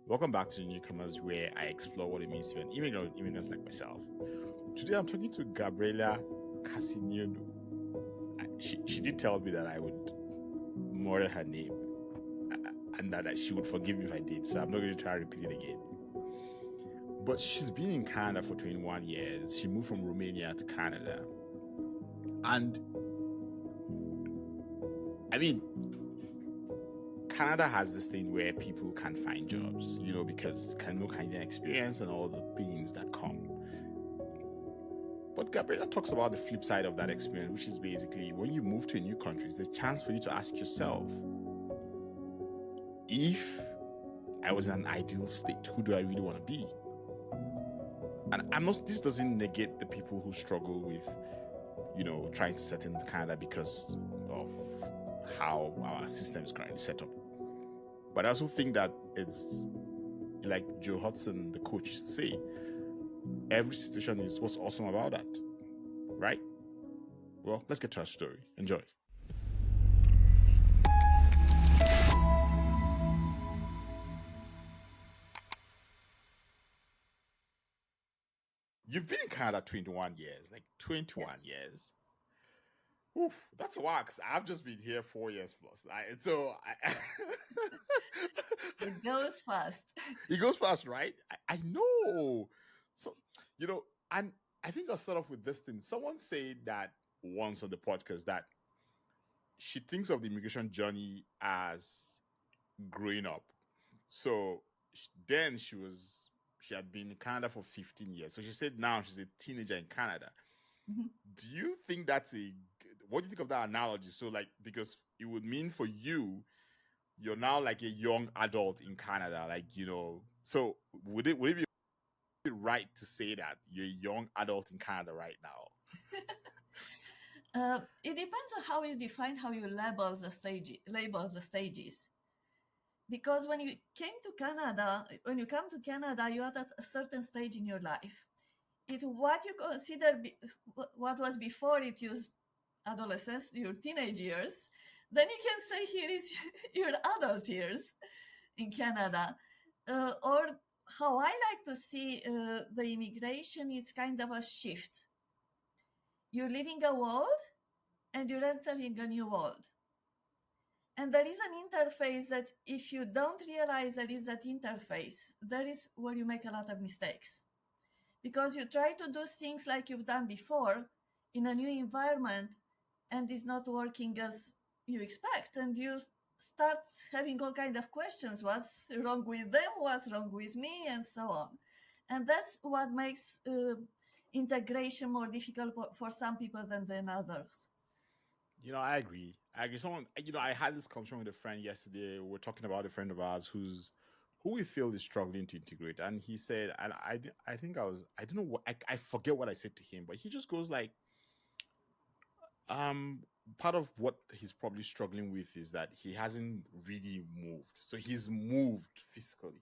Welcome back to the Newcomers, where I explore what it means to be an immigrant or immigrants like myself. Today I'm talking to Gabriela Casineanu. She did tell me that I would murder her name and that she would forgive me if I did, so I'm not going to try to repeat it again. But she's been in Canada for 21 years. She moved from Romania to Canada. And I mean, Canada has this thing where people can't find jobs, because no Canadian experience and all the things that come. But Gabriela talks about the flip side of that experience, which is basically when you move to a new country, it's a chance for you to ask yourself, if I was in an ideal state, who do I really want to be? And this doesn't negate the people who struggle with, trying to settle into Canada because of how our system is currently set up. But I also think that it's like Joe Hudson, the coach, used to say, every situation is what's awesome about that, right? Well, let's get to our story. Enjoy. You've been in Canada 21 years, like 21 Yes. years. Oof, that's a while, because I've just been here 4 years plus. It goes fast. It goes fast, right? I know. So, and I think I'll start off with this thing. Someone said that once on the podcast that she thinks of the immigration journey as growing up. So then she had been in Canada for 15 years. So she said now she's a teenager in Canada. Mhm. Do you think what do you think of that analogy? So because it would mean for you're now like a young adult in Canada, so would it be right to say that you're a young adult in Canada right now? It depends on how you define, how you label the stages. Because when you come to Canada, you are at a certain stage in your life. What you consider what was before it, your adolescence, your teenage years, then you can say here is your adult years in Canada. Or how I like to see the immigration, it's kind of a shift. You're leaving a world and you're entering a new world. And there is an interface that if you don't realize there is that interface, that is where you make a lot of mistakes. Because you try to do things like you've done before in a new environment and it's not working as you expect. And you start having all kinds of questions. What's wrong with them? What's wrong with me? And so on. And that's what makes integration more difficult for some people than others. I agree. Someone, I had this conversation with a friend yesterday. We're talking about a friend of ours who we feel is struggling to integrate, and he said, and I think I don't know what, I forget what I said to him, but he just goes like, part of what he's probably struggling with is that he hasn't really moved. So he's moved physically,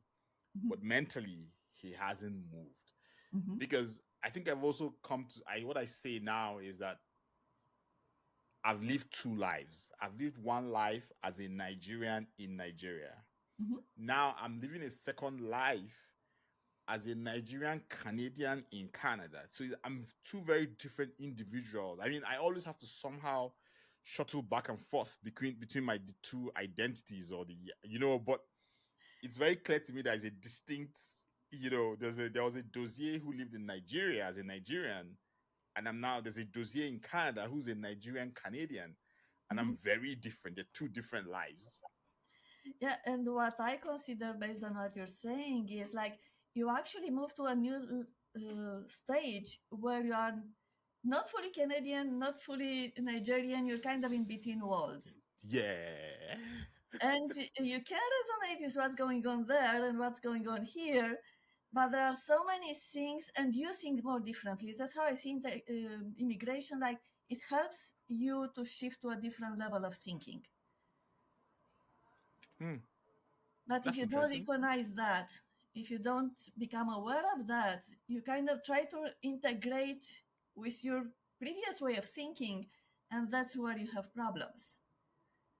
Mhm. but mentally he hasn't moved. Mhm. Because I think I've also come to what I say now is that I've lived two lives. I've lived one life as a Nigerian in Nigeria. Mhm. Now I'm living a second life as a Nigerian Canadian in Canada. So I'm two very different individuals. I mean, I always have to somehow shuttle back and forth between my two identities, but it's very clear to me there's a distinct, there was a dossier who lived in Nigeria as a Nigerian, and there's a dossier in Canada who's a Nigerian Canadian, and I'm Mhm. very different. They're two different lives. Yeah, and what I consider based on what you're saying is like you actually move to a new stage where you are not fully Canadian, not fully Nigerian, you're kind of in between worlds. Yeah. And you can resonate with what's going on there and what's going on here, but there are so many things, and you think more differently. That's how I see immigration. Like it helps you to shift to a different level of thinking. Hmm. But if That's you don't interesting. recognize that, if you don't become aware of that, you kind of try to integrate with your previous way of thinking, and that's where you have problems.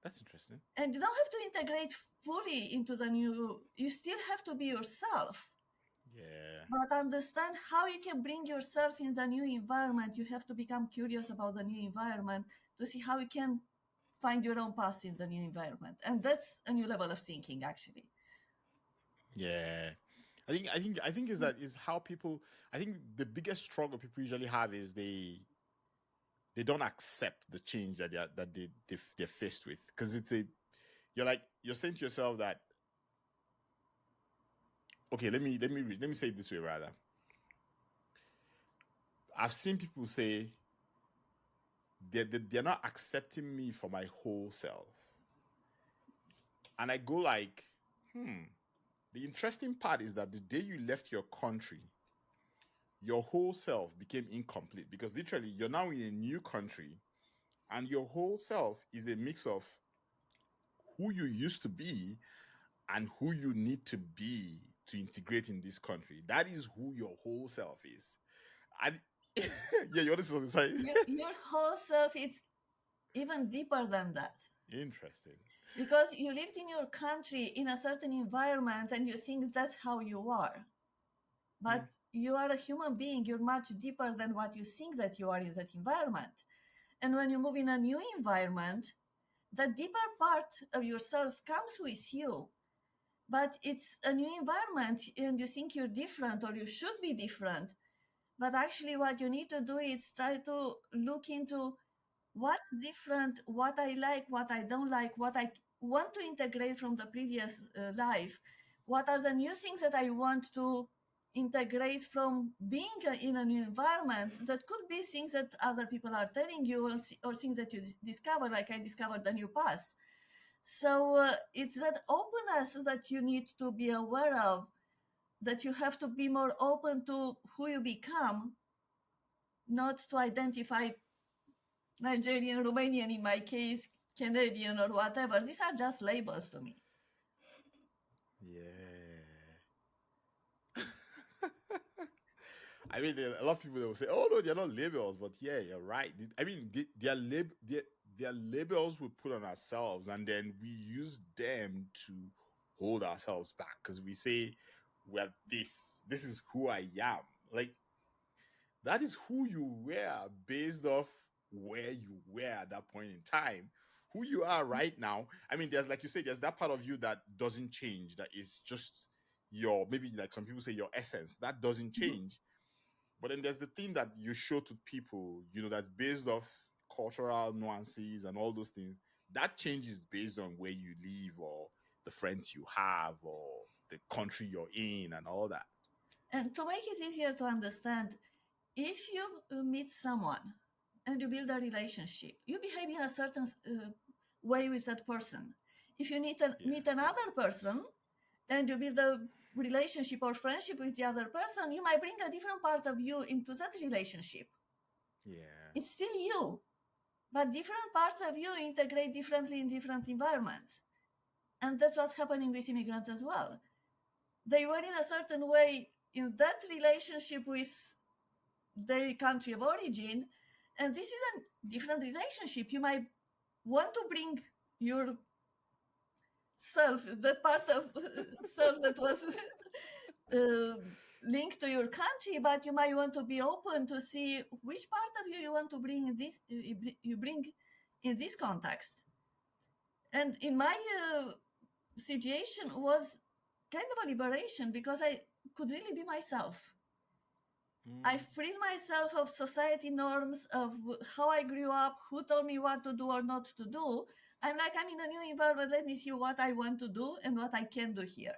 That's interesting. And you don't have to integrate fully into the new, you still have to be yourself, Yeah. but understand how you can bring yourself in the new environment. You have to become curious about the new environment to see how you can find your own path in the new environment. And that's a new level of thinking, actually. Yeah. I think is how people, I think the biggest struggle people usually have is they don't accept the change that they're faced with, because you're saying to yourself that, okay, let me say it this way rather. I've seen people say they're not accepting me for my whole self, and I go like, the interesting part is that the day you left your country, your whole self became incomplete, because literally you're now in a new country, and your whole self is a mix of who you used to be and who you need to be to integrate in this country. That is who your whole self is. And yeah, you want to say something? Sorry. Your whole self, it's even deeper than that. Interesting. Because you lived in your country in a certain environment and you think that's how you are. But you are a human being. You're much deeper than what you think that you are in that environment. And when you move in a new environment, the deeper part of yourself comes with you. But it's a new environment and you think you're different or you should be different. But actually, what you need to do is try to look into what's different, what I like, what I don't like, what I want to integrate from the previous life, what are the new things that I want to integrate from being in a new environment. That could be things that other people are telling you, or things that you discover, like I discovered a new path. So it's that openness that you need to be aware of, that you have to be more open to who you become, not to identify Nigerian, Romanian, in my case, Canadian, or whatever. These are just labels to me. Yeah. I mean, there are a lot of people that will say, "Oh no, they're not labels," but yeah, you're right. I mean, they're labels we put on ourselves, and then we use them to hold ourselves back, because we say, "Well, this is who I am." Like, that is who you were based off where you were at that point in time. Who you are right now. I mean, there's, like you say, there's that part of you that doesn't change. That is just your, maybe like some people say, your essence. That doesn't Mhm. change. But then there's the thing that you show to people, that's based off cultural nuances and all those things. That changes based on where you live, or the friends you have, or the country you're in, and all that. And to make it easier to understand, if you meet someone and you build a relationship, you behave in a certain way with that person. If you Yeah. meet another person and you build a relationship or friendship with the other person, you might bring a different part of you into that relationship. Yeah. It's still you, but different parts of you integrate differently in different environments. And that's what's happening with immigrants as well. They were in a certain way in that relationship with their country of origin, and this is a different relationship. You might want to bring your self, that part of self that was uh, linked to your country, but you might want to be open to see which part of you want to bring in this, you bring in this context. And in my situation was kind of a liberation, because I could really be myself. I Mm. freed myself of society norms, of how I grew up, who told me what to do or not to do. I'm like, I'm in a new environment. Let me see what I want to do and what I can do here.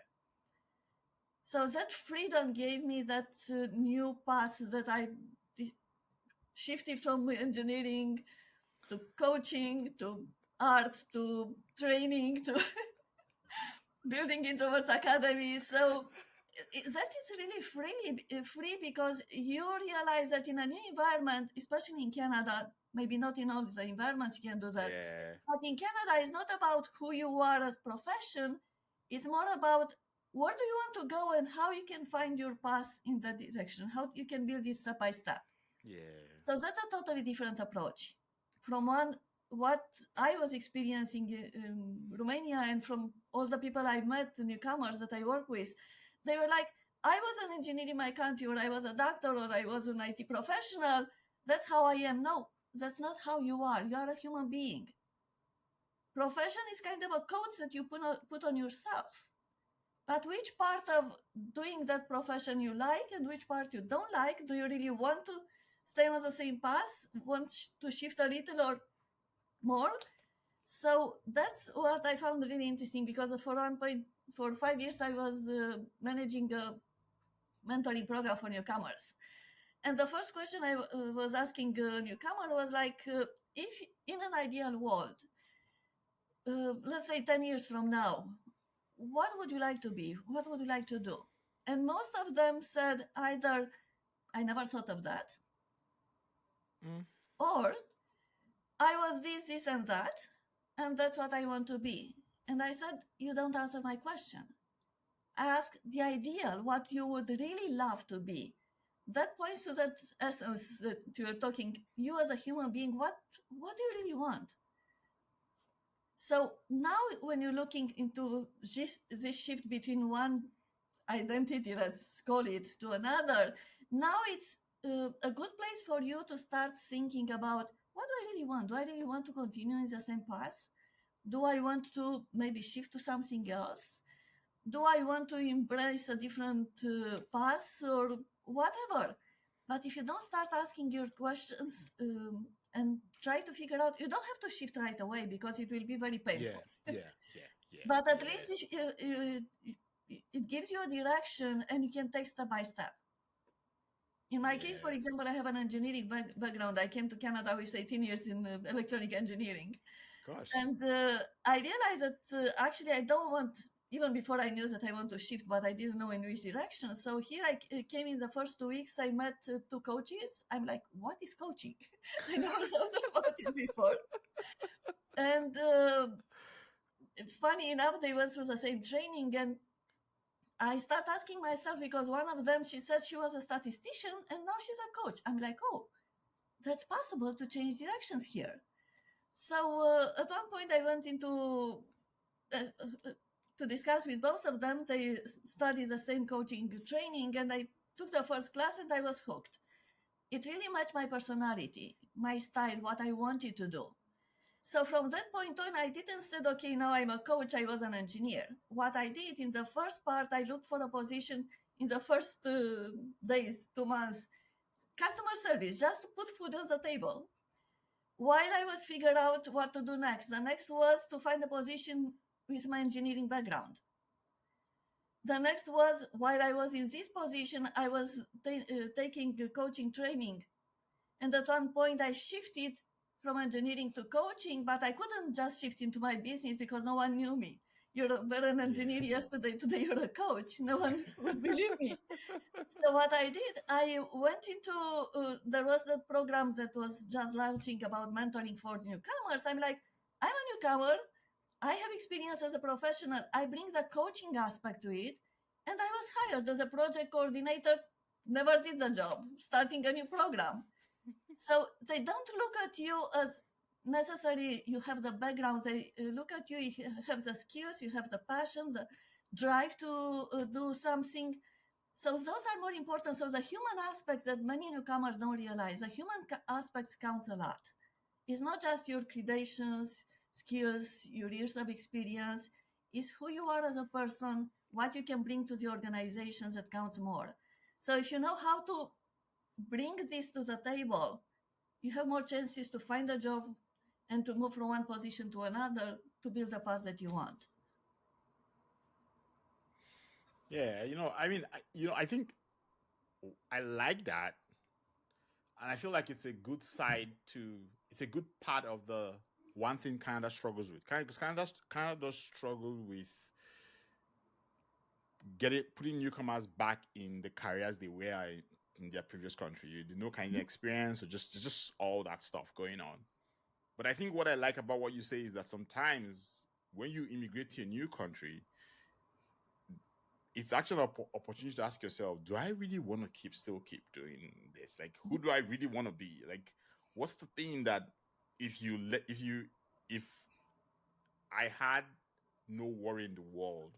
So that freedom gave me that new path that I shifted from engineering to coaching to art to training to building Introverts Academy. So that is really free, because you realize that in a new environment, especially in Canada, maybe not in all the environments you can do that, Yeah. but in Canada, it's not about who you are as profession. It's more about where do you want to go and how you can find your path in that direction, how you can build it step by step. Yeah. So that's a totally different approach from one what I was experiencing in Romania, and from all the people I met, the newcomers that I work with, they were like, I was an engineer in my country, or I was a doctor, or I was an IT professional. That's how I am. No, that's not how you are. You are a human being. Profession is kind of a coat that you put on yourself. But which part of doing that profession you like and which part you don't like? Do you really want to stay on the same path? Want to shift a little or more? So that's what I found really interesting, because for 5 years I was managing a mentoring program for newcomers. And the first question I was asking a newcomer was like, if in an ideal world, let's say 10 years from now, what would you like to be? What would you like to do? And most of them said either, I never thought of that, Mm. or I was this, and that, and that's what I want to be. And I said, you don't answer my question. Ask the ideal, what you would really love to be. That points to that essence that you're talking. You as a human being, what do you really want? So now, when you're looking into this shift between one identity, let's call it, to another, now it's a good place for you to start thinking about, what do I really want? Do I really want to continue in the same path? Do I want to maybe shift to something else? Do I want to embrace a different path or whatever? But if you don't start asking your questions and try to figure out, you don't have to shift right away because it will be very Yeah, painful. yeah, yeah, yeah, But at yeah. least it gives you a direction and you can take step by step. In my case, for Yeah. example, I have an engineering background. I came to Canada with 18 years in electronic engineering. Gosh. And I realized that actually I don't want, even before I knew that I want to shift, but I didn't know in which direction. So here I came in the first 2 weeks, I met two coaches. I'm like, what is coaching? I never heard about it before. And funny enough, they went through the same training, and I start asking myself, because one of them, she said she was a statistician and now she's a coach. I'm like, oh, that's possible to change directions here. So at one point I went into to discuss with both of them. They studied the same coaching training, and I took the first class and I was hooked. It really matched my personality, my style, what I wanted to do. So from that point on, I didn't say, okay, now I'm a coach, I was an engineer. What I did in the first part, I looked for a position in the first days, 2 months, customer service, just to put food on the table. While I was figuring out what to do next, the next was to find a position with my engineering background. The next was, while I was in this position, I was taking coaching training. And at one point, I shifted from engineering to coaching, but I couldn't just shift into my business because no one knew me. You're an engineer Yeah. yesterday, today you're a coach. No one would believe me. So what I did, I went into, there was a program that was just launching about mentoring for newcomers. I'm like, I'm a newcomer. I have experience as a professional. I bring the coaching aspect to it. And I was hired as a project coordinator, never did the job, starting a new program. So they don't look at you as necessary, you have the background. They look at you, you have the skills, you have the passion, the drive to do something. So those are more important. So the human aspect that many newcomers don't realize, the human aspects counts a lot. It's not just your credentials, skills, your years of experience. It's who you are as a person, what you can bring to the organizations that counts more. So if you know how to bring this to the table, you have more chances to find a job and to move from one position to another to build a path that you want. Yeah, I mean, I think I like that, and I feel like it's a good side to. It's a good part of the one thing Canada struggles with. Because Canada does struggle with getting putting newcomers back in the careers they were in their previous country. No kind of experience, or just all that stuff going on. But I think what I like about what you say is that sometimes when you immigrate to a new country, it's actually an opportunity to ask yourself, do I really want to still keep doing this? Like, who do I really want to be? Like, what's the thing that if I had no worry in the world,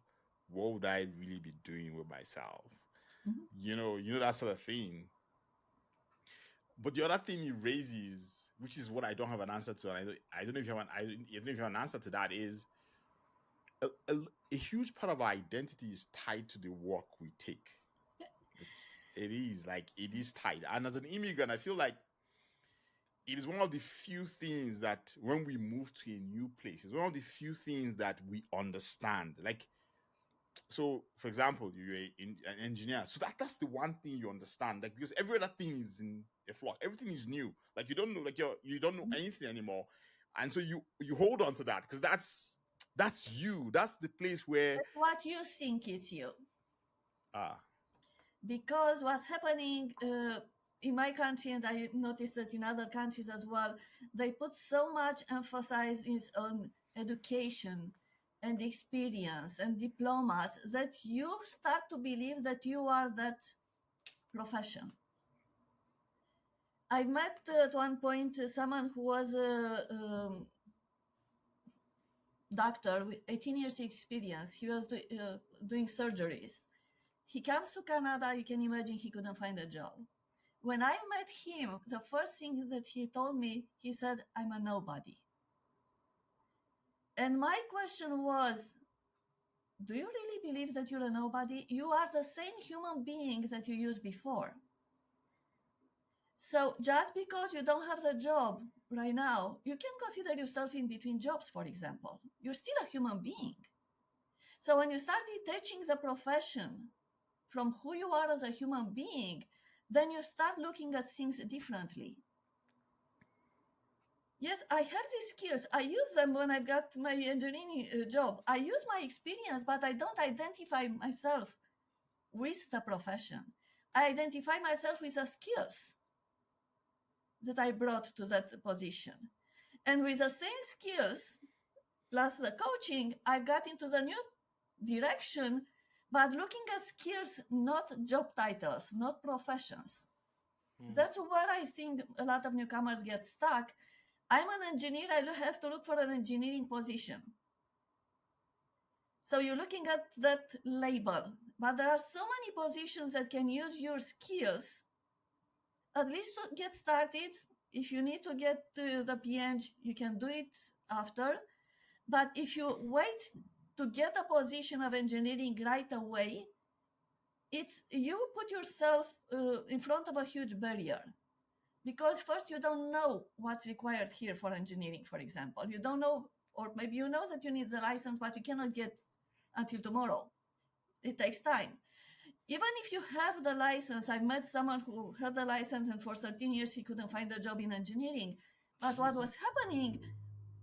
what would I really be doing with myself? Mhm. That sort of thing. But the other thing it raises, which is what I don't have an answer to, and I don't know if you have I don't know if you have an answer to that, is a huge part of our identity is tied to the work we take. Like, it is tied. And as an immigrant, I feel like it is one of the few things that when we move to a new place, it's one of the few things that we understand. Like, so for example, you're an engineer, so that's the one thing you understand, like, because every other thing is in a flux, everything is new, like you don't know, like you don't know anything anymore, and so you hold on to that because that's you, that's the place where That's what you think it's you. ah Because what's happening in my country, and I noticed that in other countries as well, they put so much emphasis on education and experience and diplomas that you start to believe that you are that profession. I met at one point someone who was a doctor with 18 years experience. He was doing surgeries. He comes to Canada, you can imagine he couldn't find a job. When I met him, the first thing that he told me, he said, I'm a nobody. And my question was, do you really believe that you're a nobody? You are the same human being that you used before. So just because you don't have the job right now, you can consider yourself in between jobs, for example. You're still a human being. So when you start detaching the profession from who you are as a human being, then you start looking at things differently. Yes, I have these skills. I use them when I've got my engineering job. I use my experience, but I don't identify myself with the profession. I identify myself with the skills that I brought to that position. And with the same skills, plus the coaching, I got into the new direction, but looking at skills, not job titles, not professions. That's where I think a lot of newcomers get stuck. I'm an engineer, I have to look for an engineering position. So you're looking at that label, but there are so many positions that can use your skills, at least to get started. If you need to get the PhD, you can do it after. But if you wait to get a position of engineering right away, it's you put yourself in front of a huge barrier. Because first you don't know what's required here for engineering, for example. You don't know, or maybe you know that you need the license, but you cannot get until tomorrow. It takes time. Even if you have the license, I met someone who had the license and for 13 years he couldn't find a job in engineering. But what was happening,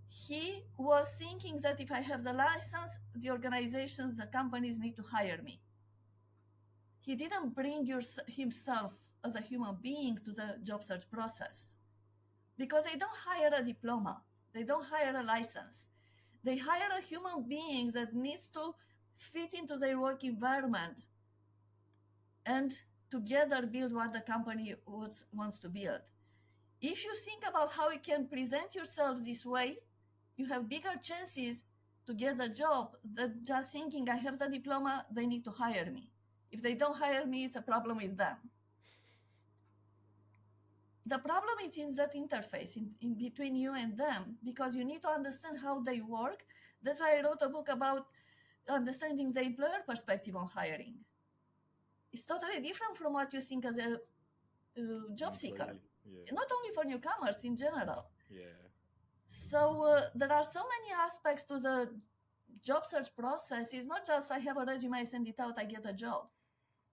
he was thinking that if I have the license, the organizations, the companies need to hire me. He didn't bring himself as a human being to the job search process. Because they don't hire a diploma, they don't hire a license. They hire a human being that needs to fit into their work environment and together build what the company wants to build. If you think about how you can present yourself this way, you have bigger chances to get a job than just thinking, I have the diploma, they need to hire me. If they don't hire me, it's a problem with them. The problem is in that interface in between you and them, because you need to understand how they work. That's why I wrote a book about understanding the employer perspective on hiring. It's totally different from what you think as a job seeker, not only for newcomers, in general. So there are so many aspects to the job search process. It's not just I have a resume, I send it out, I get a job.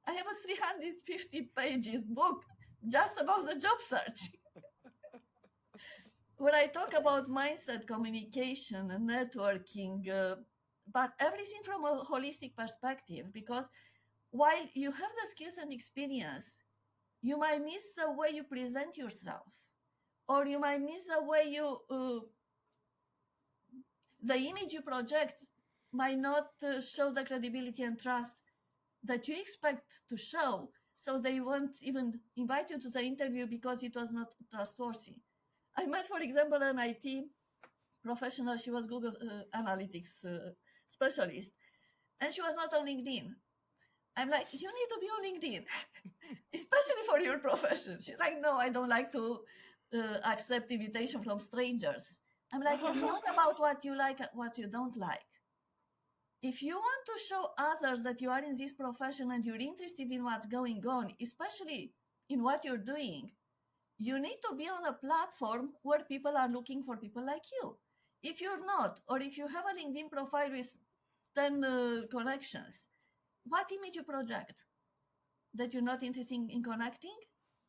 I have a 350 pages book just about the job search. Where I talk about mindset, communication, and networking, but everything from a holistic perspective. Because while you have the skills and experience, you might miss the way you present yourself, or you might miss the way the image you project might not show the credibility and trust that you expect to show. So they won't even invite you to the interview because it was not trustworthy. I met, for example, an IT professional. She was Google Analytics specialist, and she was not on LinkedIn. I'm like, you need to be on LinkedIn, especially for your profession. She's like, no, I don't like to accept invitation from strangers. I'm like, it's not about what you like, what you don't like. If you want to show others that you are in this profession and you're interested in what's going on, especially in what you're doing, you need to be on a platform where people are looking for people like you. If you're not, or if you have a LinkedIn profile with 10 connections, what image you project? That you're not interested in connecting?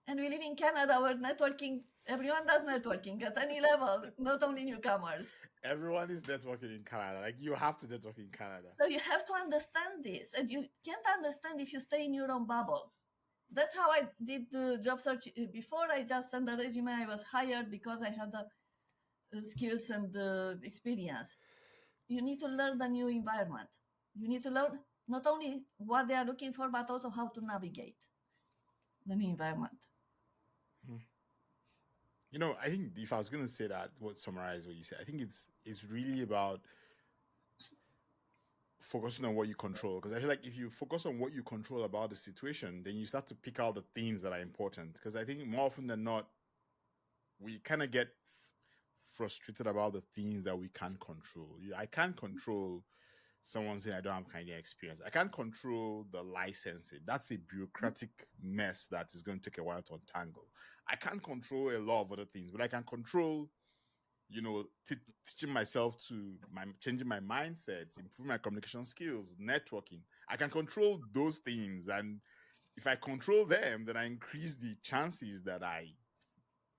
And we live in Canada where networking, everyone does networking at any level, not only newcomers. Everyone is networking in Canada. Like, you have to network in Canada. So you have to understand this, and you can't understand if you stay in your own bubble. That's how I did the job search before. I just sent a resume. I was hired because I had the skills and the experience. You need to learn the new environment. You need to learn not only what they are looking for, but also how to navigate the new environment. You know, I think if I was going to say that, what summarize what you said, I think it's really about focusing on what you control. Because I feel like if you focus on what you control about the situation, then you start to pick out the things that are important. Because I think more often than not, we kind of get frustrated about the things that we can't control. I can't control someone saying I don't have Canadian experience. I can't control the licensing. That's a bureaucratic mess that is going to take a while to untangle. I can't control a lot of other things, but I can control, you know, teaching myself to changing my mindset, improving my communication skills, networking. I can control those things, and if I control them, then I increase the chances that I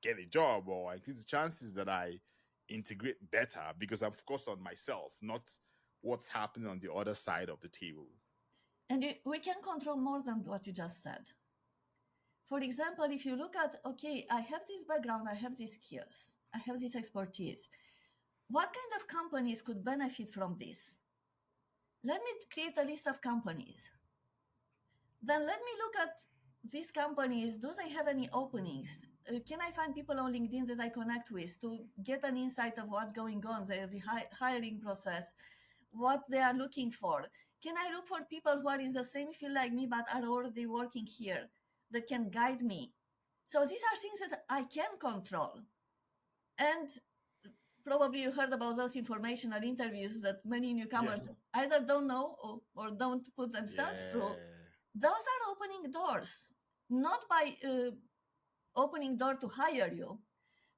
get a job, or I increase the chances that I integrate better because I'm focused on myself, not what's happening on the other side of the table. And we can control more than what you just said. For example, if you look at, okay, I have this background, I have these skills, I have this expertise. What kind of companies could benefit from this? Let me create a list of companies. Then let me look at these companies. Do they have any openings? Can I find people on LinkedIn that I connect with to get an insight of what's going on, their hiring process, what they are looking for? Can I look for people who are in the same field like me but are already working here that can guide me? So these are things that I can control. And probably you heard about those informational interviews that many newcomers either don't know or don't put themselves through. Those are opening doors, not by opening door to hire you,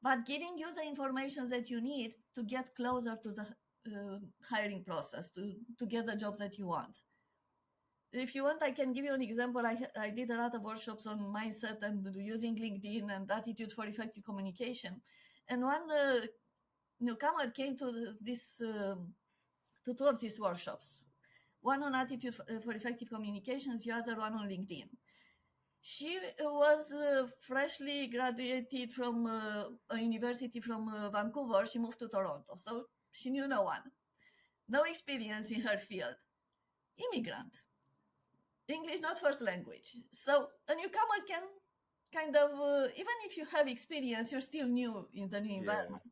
but giving you the information that you need to get closer to the hiring process, to get the jobs that you want. If you want, I can give you an example. I did a lot of workshops on mindset and using LinkedIn and attitude for effective communication. And one newcomer came to to two of these workshops, one on attitude for effective communications, the other one on LinkedIn. She was freshly graduated from a university from Vancouver. She moved to Toronto, so she knew no one, no experience in her field, immigrant, English not first language. So a newcomer can kind of, even if you have experience, you're still new in the new environment.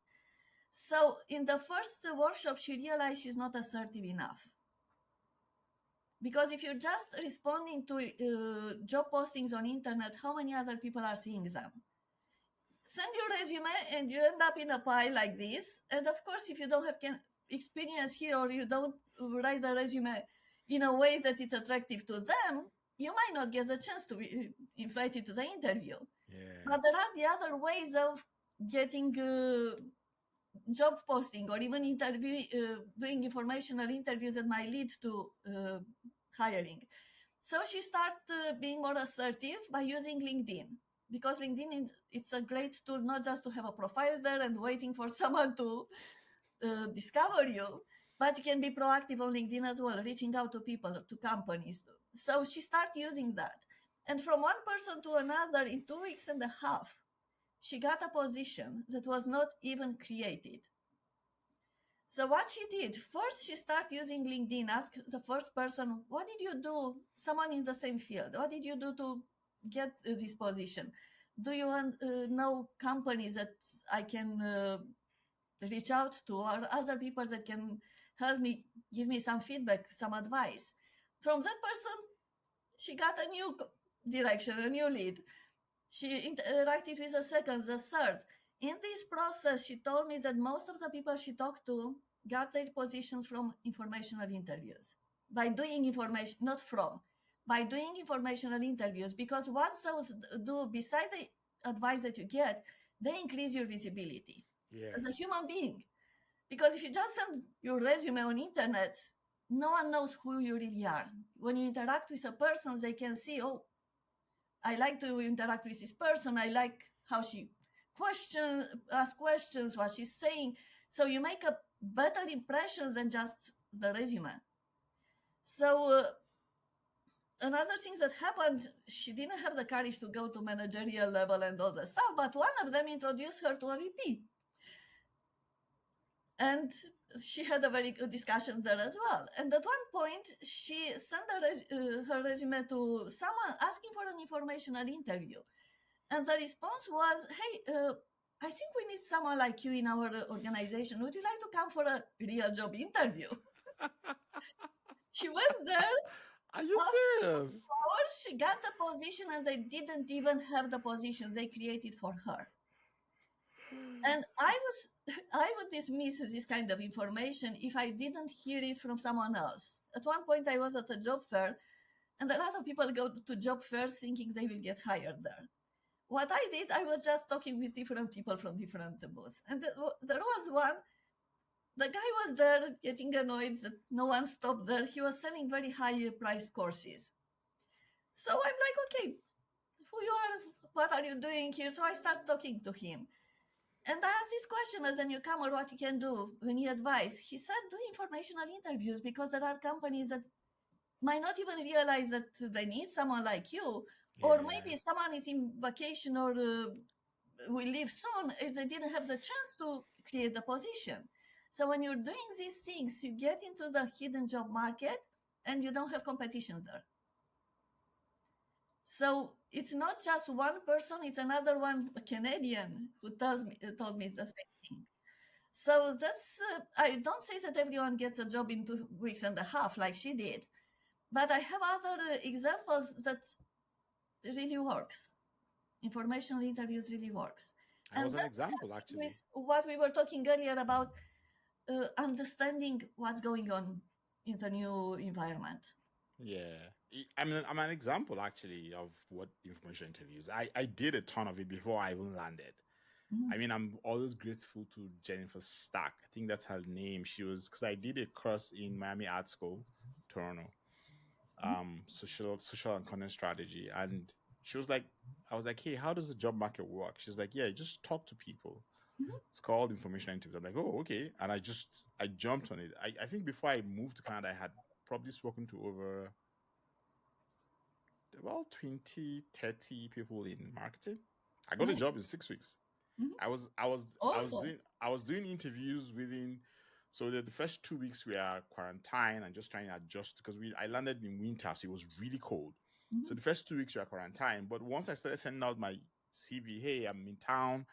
So in the first workshop, she realized she's not assertive enough. Because if you're just responding to job postings on internet, how many other people are seeing them? Send your resume and you end up in a pile like this. And of course, if you don't have experience here, or you don't write the resume in a way that it's attractive to them, you might not get the chance to be invited to the interview. But there are the other ways of getting job posting, or even doing informational interviews that might lead to hiring. So she started being more assertive by using LinkedIn, because LinkedIn, it's a great tool, not just to have a profile there and waiting for someone to discover you, but you can be proactive on LinkedIn as well, reaching out to people, to companies. So she started using that. And from one person to another, in 2 weeks and a half, she got a position that was not even created. So what she did, first she started using LinkedIn, ask the first person, what did you do, someone in the same field, what did you do to get this position? Do you know companies that I can reach out to, or other people that can help me, give me some feedback, some advice? From that person, she got a new direction, a new lead. She interacted with the second, the third. In this process, she told me that most of the people she talked to got their positions from informational interviews by doing information, not from, by doing informational interviews. Because what those do, beside the advice that you get, they increase your visibility Yeah. as a human being. Because if you just send your resume on internet, no one knows who you really are. When you interact with a person, they can see, oh, I like to interact with this person. I like how she ask questions, what she's saying. So you make a better impression than just the resume. So another thing that happened, she didn't have the courage to go to managerial level and all that stuff, but one of them introduced her to a VP. And she had a very good discussion there as well. And at one point, she sent her resume to someone asking for an informational interview. And the response was, hey, I think we need someone like you in our organization. Would you like to come for a real job interview? She went there. Are you serious? Hours, she got the position, and they didn't even have the position they created for her. And I would dismiss this kind of information if I didn't hear it from someone else. At one point, I was at a job fair, and a lot of people go to job fairs thinking they will get hired there. What I did, I was just talking with different people from different booths. And there was one, the guy was there getting annoyed that no one stopped there. He was selling very high priced courses. So I'm like, okay, who you are? What are you doing here? So I start talking to him. And I asked this question as a newcomer, what you can do, we need advice. He said, do informational interviews, because there are companies that might not even realize that they need someone like you, or maybe someone is in vacation or will leave soon, if they didn't have the chance to create the position. So when you're doing these things, you get into the hidden job market and you don't have competition there. So it's not just one person, it's another one, a Canadian, who told me the same thing. So that's, I don't say that everyone gets a job in 2 weeks and a half like she did, but I have other examples that really works. Informational interviews really works. That was an example, actually. With what we were talking earlier about understanding what's going on in the new environment. Yeah. I'm an example, actually, of what information interviews. I did a ton of it before I even landed. Mm-hmm. I mean, I'm always grateful to Jennifer Stack. I think that's her name. She was, because I did a course in Miami Art School, Toronto, social and content strategy. And she was like, I was like, hey, how does the job market work? She's like, yeah, just talk to people. Mm-hmm. It's called information interview. I'm like, oh, okay. And I jumped on it. I think before I moved to Canada, I had probably spoken to over about 20, 30 people in marketing. I got a job in 6 weeks. Mm-hmm. I was doing interviews within. So the first 2 weeks we are quarantined and just trying to adjust, because I landed in winter, so it was really cold. Mm-hmm. So the first 2 weeks we are quarantined. But once I started sending out my CV, hey, I'm in town.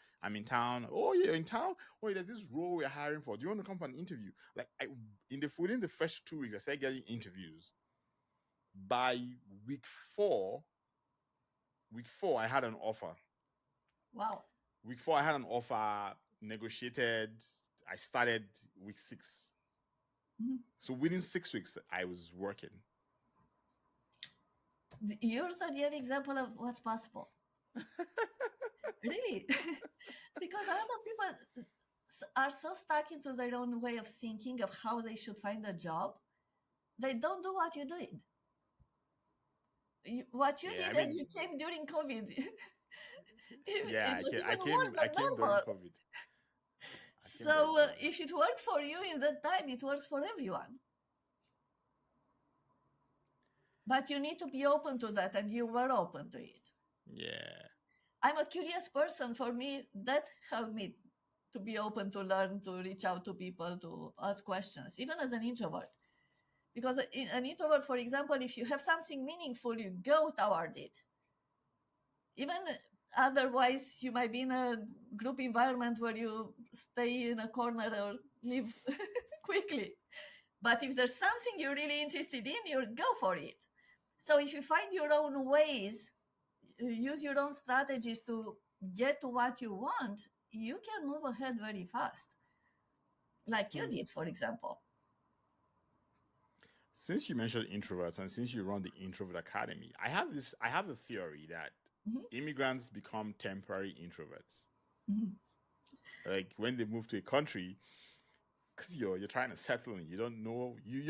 Oh, you're in town? Oh, there's this role we're hiring for. Do you want to come for an interview? Like within the first 2 weeks, I started getting interviews. By week four, I had an offer. Wow. Week 4, I had an offer, negotiated. I started week 6. Mm-hmm. So within 6 weeks, I was working. You're the real example of what's possible. Really. Because a lot of people are so stuck into their own way of thinking of how they should find a job. They don't do what you did. What you did, and you came during COVID. I came during COVID. So if it worked for you in that time, it works for everyone. But you need to be open to that, and you were open to it. Yeah. I'm a curious person. For me, that helped me to be open to learn, to reach out to people, to ask questions, even as an introvert. Because an introvert, for example, if you have something meaningful, you go toward it. Even Otherwise, you might be in a group environment where you stay in a corner or leave quickly. But if there's something you're really interested in, you go for it. So if you find your own ways, use your own strategies to get to what you want, you can move ahead very fast, like you Hmm. did, for example. Since you mentioned introverts and since you run the Introvert Academy, I have a theory that Mhm, immigrants become temporary introverts. mhm, Like when they move to a country, because you're trying to settle in, you don't know you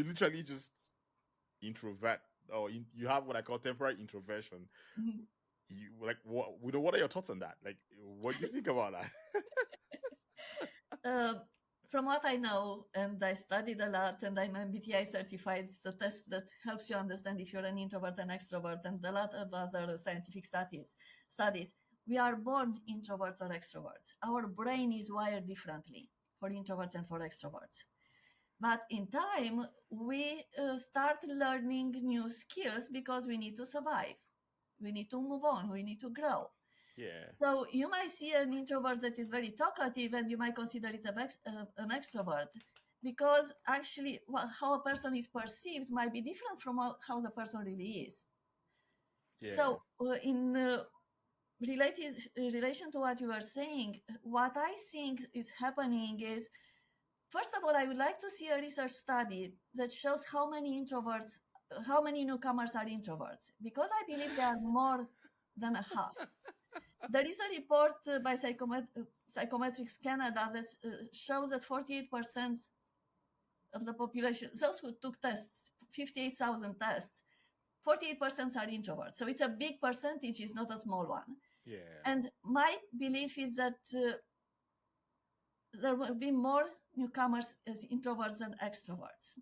literally just introvert, or you have what I call temporary introversion. mhm. You like what are your thoughts on that? Like, what do you think about that? Uh, from what I know, and I studied a lot, and I'm MBTI certified, the test that helps you understand if you're an introvert and extrovert, and a lot of other scientific studies. We are born introverts or extroverts. Our brain is wired differently for introverts and for extroverts. But in time, we start learning new skills because we need to survive. We need to move on. We need to grow. Yeah, So you might see an introvert that is very talkative, and you might consider it an extrovert, because actually how a person is perceived might be different from how the person really is. yeah. So in relation to what you were saying, what I think is happening is, first of all, I would like to see a research study that shows how many introverts, how many newcomers are introverts, because I believe there are more than a half. There is a report by Psychometrics Canada that shows that 48% of the population, those who took tests, 58,000 tests, 48% are introverts. So it's a big percentage, it's not a small one. Yeah. And my belief is that there will be more newcomers as introverts than extroverts.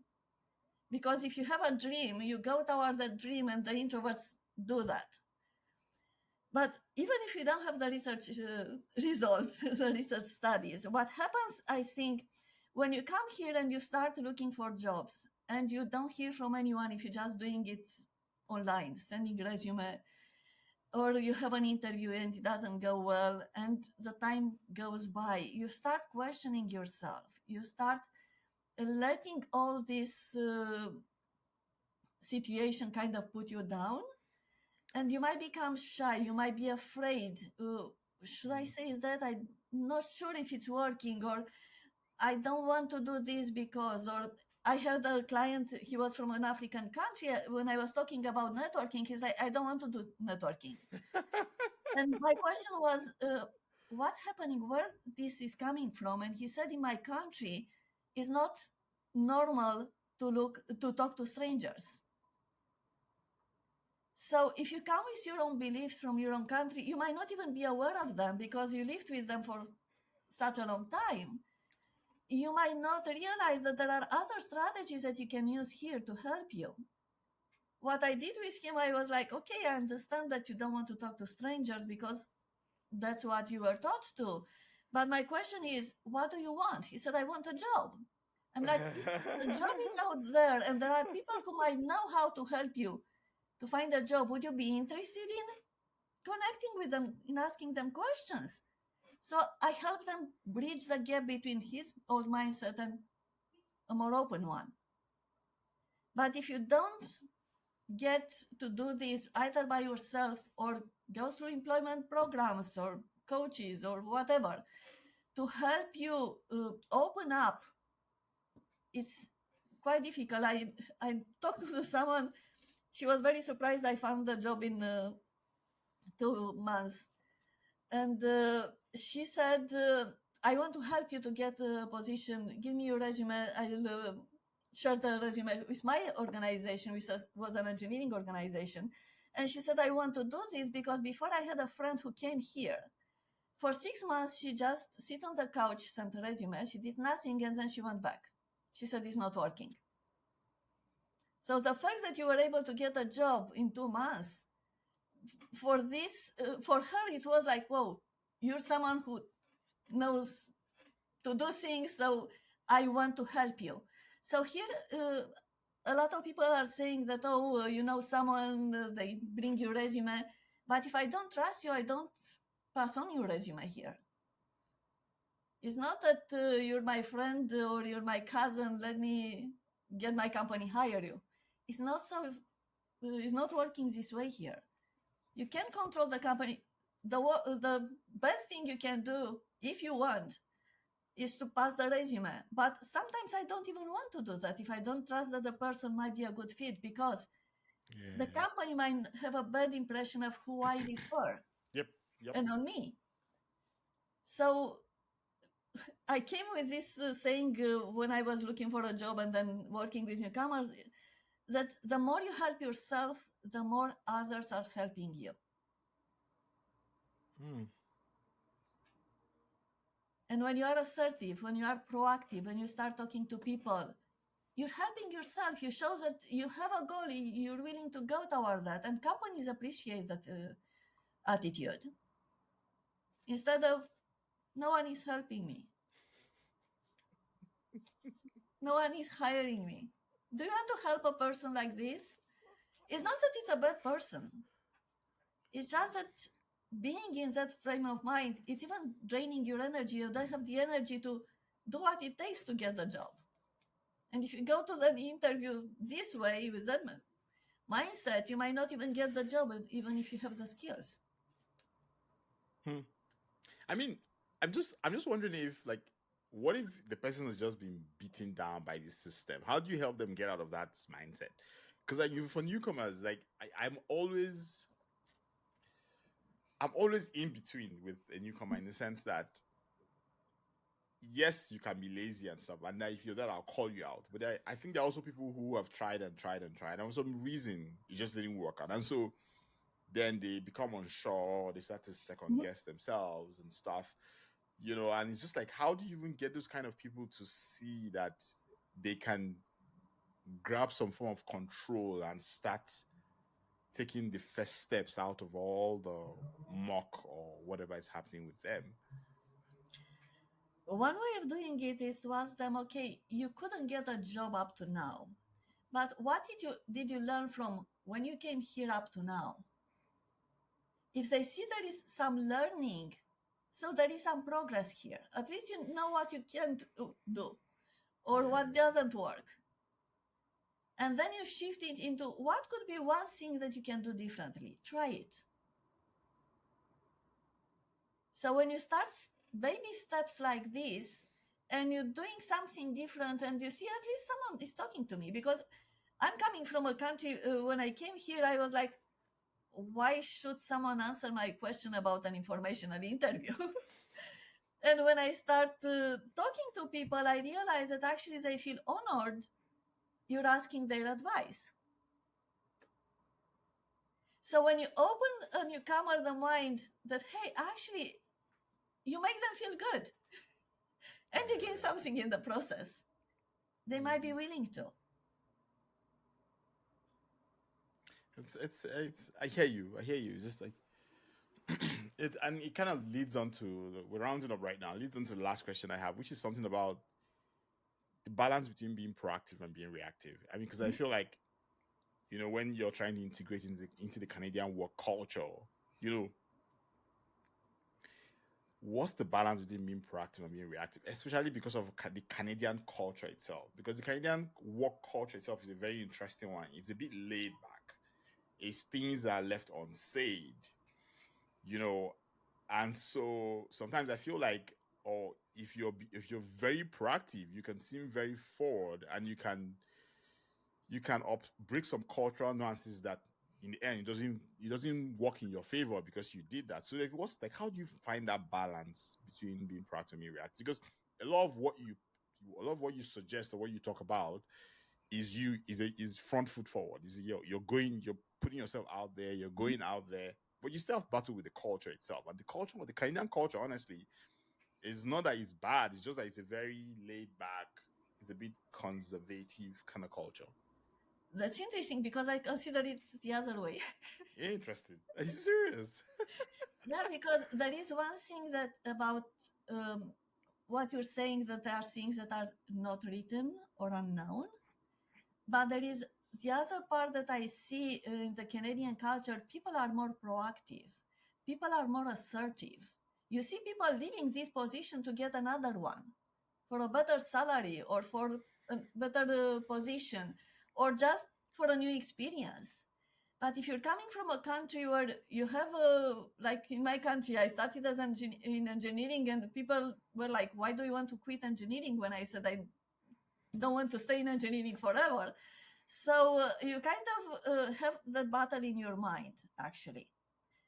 Because if you have a dream, you go toward that dream, and the introverts do that. But even if you don't have the research results, the research studies, what happens, I think, when you come here and you start looking for jobs and you don't hear from anyone, if you're just doing it online, sending resume, or you have an interview and it doesn't go well, and the time goes by, you start questioning yourself. You start letting all this situation kind of put you down, and you might become shy. You might be afraid. Should I say that I'm not sure if it's working, or I don't want to do this because, or I had a client, he was from an African country. When I was talking about networking, he's like, I don't want to do networking. And my question was, what's happening, where this is coming from? And he said, in my country, it's not normal to talk to strangers. So if you come with your own beliefs from your own country, you might not even be aware of them because you lived with them for such a long time. You might not realize that there are other strategies that you can use here to help you. What I did with him, I was like, okay, I understand that you don't want to talk to strangers because that's what you were taught to. But my question is, what do you want? He said, I want a job. I'm like, the job is out there, and there are people who might know how to help you to find a job. Would you be interested in connecting with them, in asking them questions? So I help them bridge the gap between his old mindset and a more open one. But if you don't get to do this either by yourself or go through employment programs or coaches or whatever to help you open up, it's quite difficult. I talked to someone. She was very surprised I found a job in 2 months. And she said, I want to help you to get a position. Give me your resume. I'll share the resume with my organization, which was an engineering organization. And she said, I want to do this because before I had a friend who came here. For 6 months, she just sit on the couch, sent a resume. She did nothing, and then she went back. She said, it's not working. So the fact that you were able to get a job in 2 months, for her, it was like, whoa, you're someone who knows to do things, so I want to help you. So here, a lot of people are saying that, oh, you know someone, they bring your resume. But if I don't trust you, I don't pass on your resume here. It's not that you're my friend or you're my cousin. Let me get my company hire you. It's not so. It's not working this way here. You can control the company. The best thing you can do, if you want, is to pass the resume. But sometimes I don't even want to do that if I don't trust that the person might be a good fit, because the Yeah. company might have a bad impression of who I refer Yep. Yep. and on me. So I came with this saying when I was looking for a job and then working with newcomers, that the more you help yourself, the more others are helping you. Hmm. And when you are assertive, when you are proactive, when you start talking to people, you're helping yourself. You show that you have a goal, you're willing to go toward that, and companies appreciate that attitude. Instead of, no one is helping me, no one is hiring me. Do you want to help a person like this? It's not that it's a bad person. It's just that being in that frame of mind, it's even draining your energy. You don't have the energy to do what it takes to get the job. And if you go to the interview this way with that mindset, you might not even get the job, even if you have the skills. Hmm. I mean, I'm just wondering if, like, what if the person has just been beaten down by the system? How do you help them get out of that mindset? Because like you, for newcomers, like I'm always in between with a newcomer, in the sense that yes, you can be lazy and stuff, and that if you're that, I'll call you out. But I think there are also people who have tried and tried and tried, and for some reason it just didn't work out, and so then they become unsure. They start to second Mhm. guess themselves and stuff, and it's just like, how do you even get those kind of people to see that they can grab some form of control and start taking the first steps out of all the muck or whatever is happening with them? One way of doing it is to ask them, okay, you couldn't get a job up to now, but what did you learn from when you came here up to now? If they see there is some learning, so there is some progress here, at least you know what you can't do or what Yeah. doesn't work. And then you shift it into what could be one thing that you can do differently. Try it. So when you start baby steps like this, and you're doing something different, and you see at least someone is talking to me, because I'm coming from a country, when I came here, I was like, why should someone answer my question about an informational interview? And when I start talking to people, I realize that actually they feel honored you're asking their advice. So when you open a newcomer the mind that, hey, actually, you make them feel good and you gain Yeah. something in the process, they might be Mhm. willing to. It's I hear you. I hear you. It's just like it kind of leads on to, we're rounding up right now. Leads on to the last question I have, which is something about the balance between being proactive and being reactive. I mean, because I feel like, when you're trying to integrate into the Canadian work culture, you know, what's the balance between being proactive and being reactive, especially because of the Canadian culture itself? Because the Canadian work culture itself is a very interesting one. It's a bit laid back. It's things that are left unsaid, you know, and so sometimes I feel like, or if you're very proactive, you can seem very forward, and you can break some cultural nuances that in the end it doesn't work in your favor because you did that. So like, how do you find that balance between being proactive and being reactive? Because a lot of what you a lot of what you suggest or what you talk about is front foot forward. Is you're putting yourself out there, you're going out there, but you still have to battle with the culture itself. And the Canadian culture, honestly, is not that it's bad. It's just that it's a very laid back, it's a bit conservative kind of culture. That's interesting because I consider it the other way. Interesting. Are you serious? Yeah, because there is one thing that about um, what you're saying, that there are things that are not written or unknown, but there is the other part that I see in the Canadian culture, people are more proactive, people are more assertive. You see people leaving this position to get another one for a better salary or for a better position or just for a new experience. But if you're coming from a country where you have like in my country, I started as in engineering, and people were like, "Why do you want to quit engineering?" When I said I don't want to stay in engineering forever. So you kind of have that battle in your mind, actually,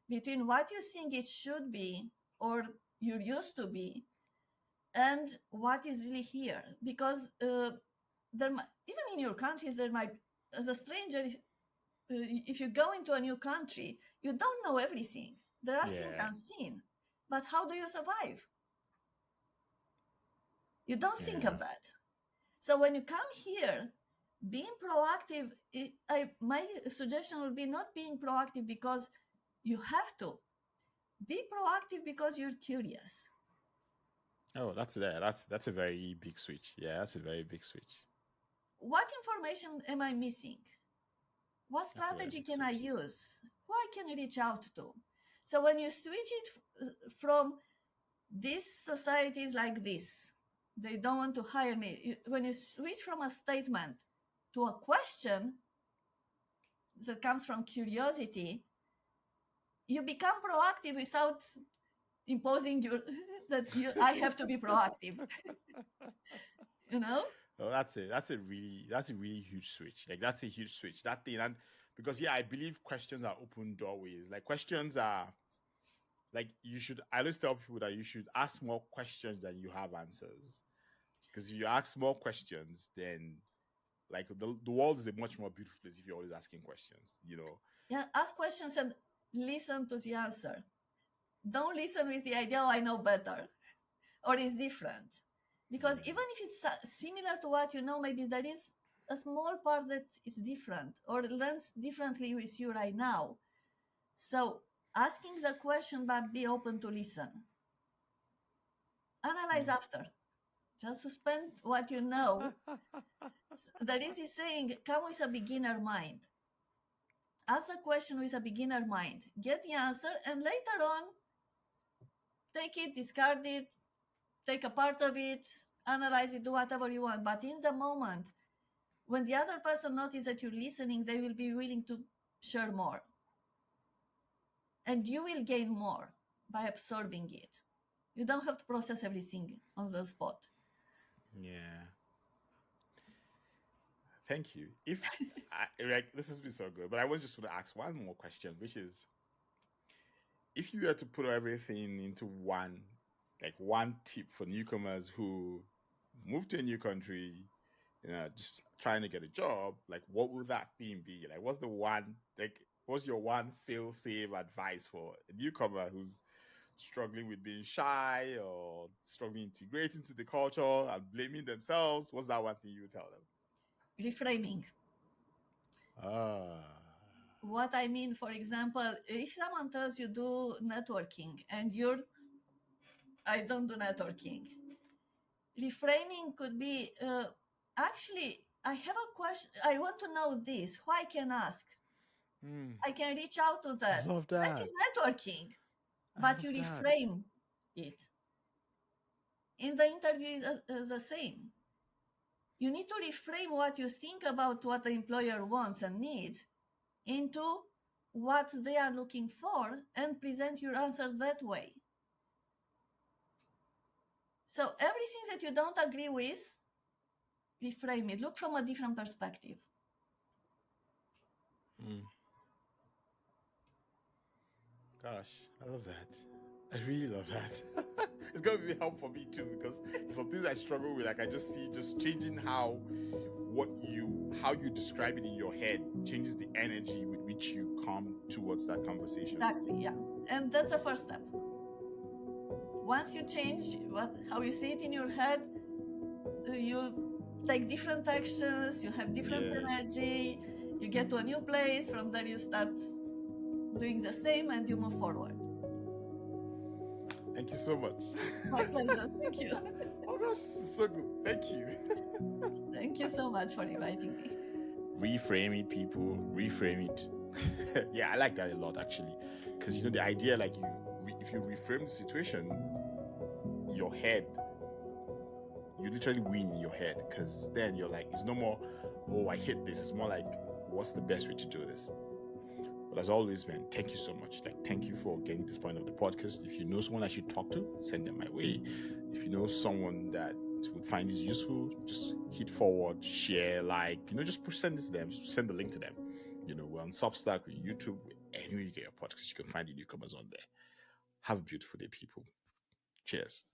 between what you think it should be or you're used to be and what is really here. Because even in your countries, there might, as a stranger, if you go into a new country, you don't know everything. There are things Yeah. unseen. But how do you survive? You don't think Yeah. of that. So when you come here, being proactive, my suggestion would be not being proactive because you have to. Be proactive because you're curious. Oh, that's there. That's a very big switch. Yeah, that's a very big switch. What information am I missing? What That's a very strategy big can I switch. use? Who I can reach out to? So when you switch it from this society is like this, they don't want to hire me. When you switch from a statement to a question that comes from curiosity, you become proactive without imposing your that you I have to be proactive. You know? Oh, that's a really huge switch. Like that's a huge switch. That thing, and because yeah, I believe questions are open doorways. Like questions are like you should. I always tell people that you should ask more questions than you have answers. Because if you ask more questions, then like the world is a much more beautiful place if you're always asking questions. You know. Yeah, ask questions and listen to the answer. Don't listen with the idea, oh, I know better or it's different. Because Yeah. even if it's similar to what you know, maybe there is a small part that is different or lands differently with you right now. So asking the question, but be open to listen. Analyze after. Just suspend what you know. There is this saying, come with a beginner mind. Ask a question with a beginner mind. Get the answer, and later on, take it, discard it, take a part of it, analyze it, do whatever you want. But in the moment, when the other person notices that you're listening, they will be willing to share more. And you will gain more by absorbing it. You don't have to process everything on the spot. Yeah. Thank you. If like this has been so good, but I want just want to ask one more question, which is if you were to put everything into one tip for newcomers who move to a new country, just trying to get a job, like what would that theme be? Like what's your one fail safe advice for a newcomer who's struggling with being shy or struggling integrating into the culture and blaming themselves? What's that one thing you would tell them? Reframing. Ah. What I mean, for example, if someone tells you do networking and I don't do networking, reframing could be actually, I have a question. I want to know this. Who I can ask? I can reach out to I that. love That that. is networking, I but love you that. reframe it. In the interview, is the same. You need to reframe what you think about what the employer wants and needs into what they are looking for and present your answers that way. So everything that you don't agree with, reframe it. Look from a different perspective. Mm. Gosh, I love that. I really love that. It's gonna be helpful for me too because some things I struggle with, like I just see just changing how you describe it in your head changes the energy with which you come towards that conversation. Exactly, yeah. And that's the first step. Once you change how you see it in your head, you take different actions, you have different Yeah. energy, you get to a new place, from there you start doing the same and you move forward. Thank you so much. My pleasure. Thank you. Oh gosh, this is so good. Thank you. Thank you so much for inviting me. Reframe it, people. Reframe it. Yeah, I like that a lot actually, because the idea, like, if you reframe the situation, your head, you literally win in your head, because then you're like, it's no more, oh, I hate this. It's more like, what's the best way to do this? But as always, man, thank you so much. Like, thank you for getting to this point of the podcast. If you know someone I should talk to, send them my way. If you know someone that would find this useful, just hit forward, share, like, just send this to them. Just send the link to them. We're on Substack, we're YouTube, anywhere you get your podcast, you can find the Newcomers on there. Have a beautiful day, people. Cheers.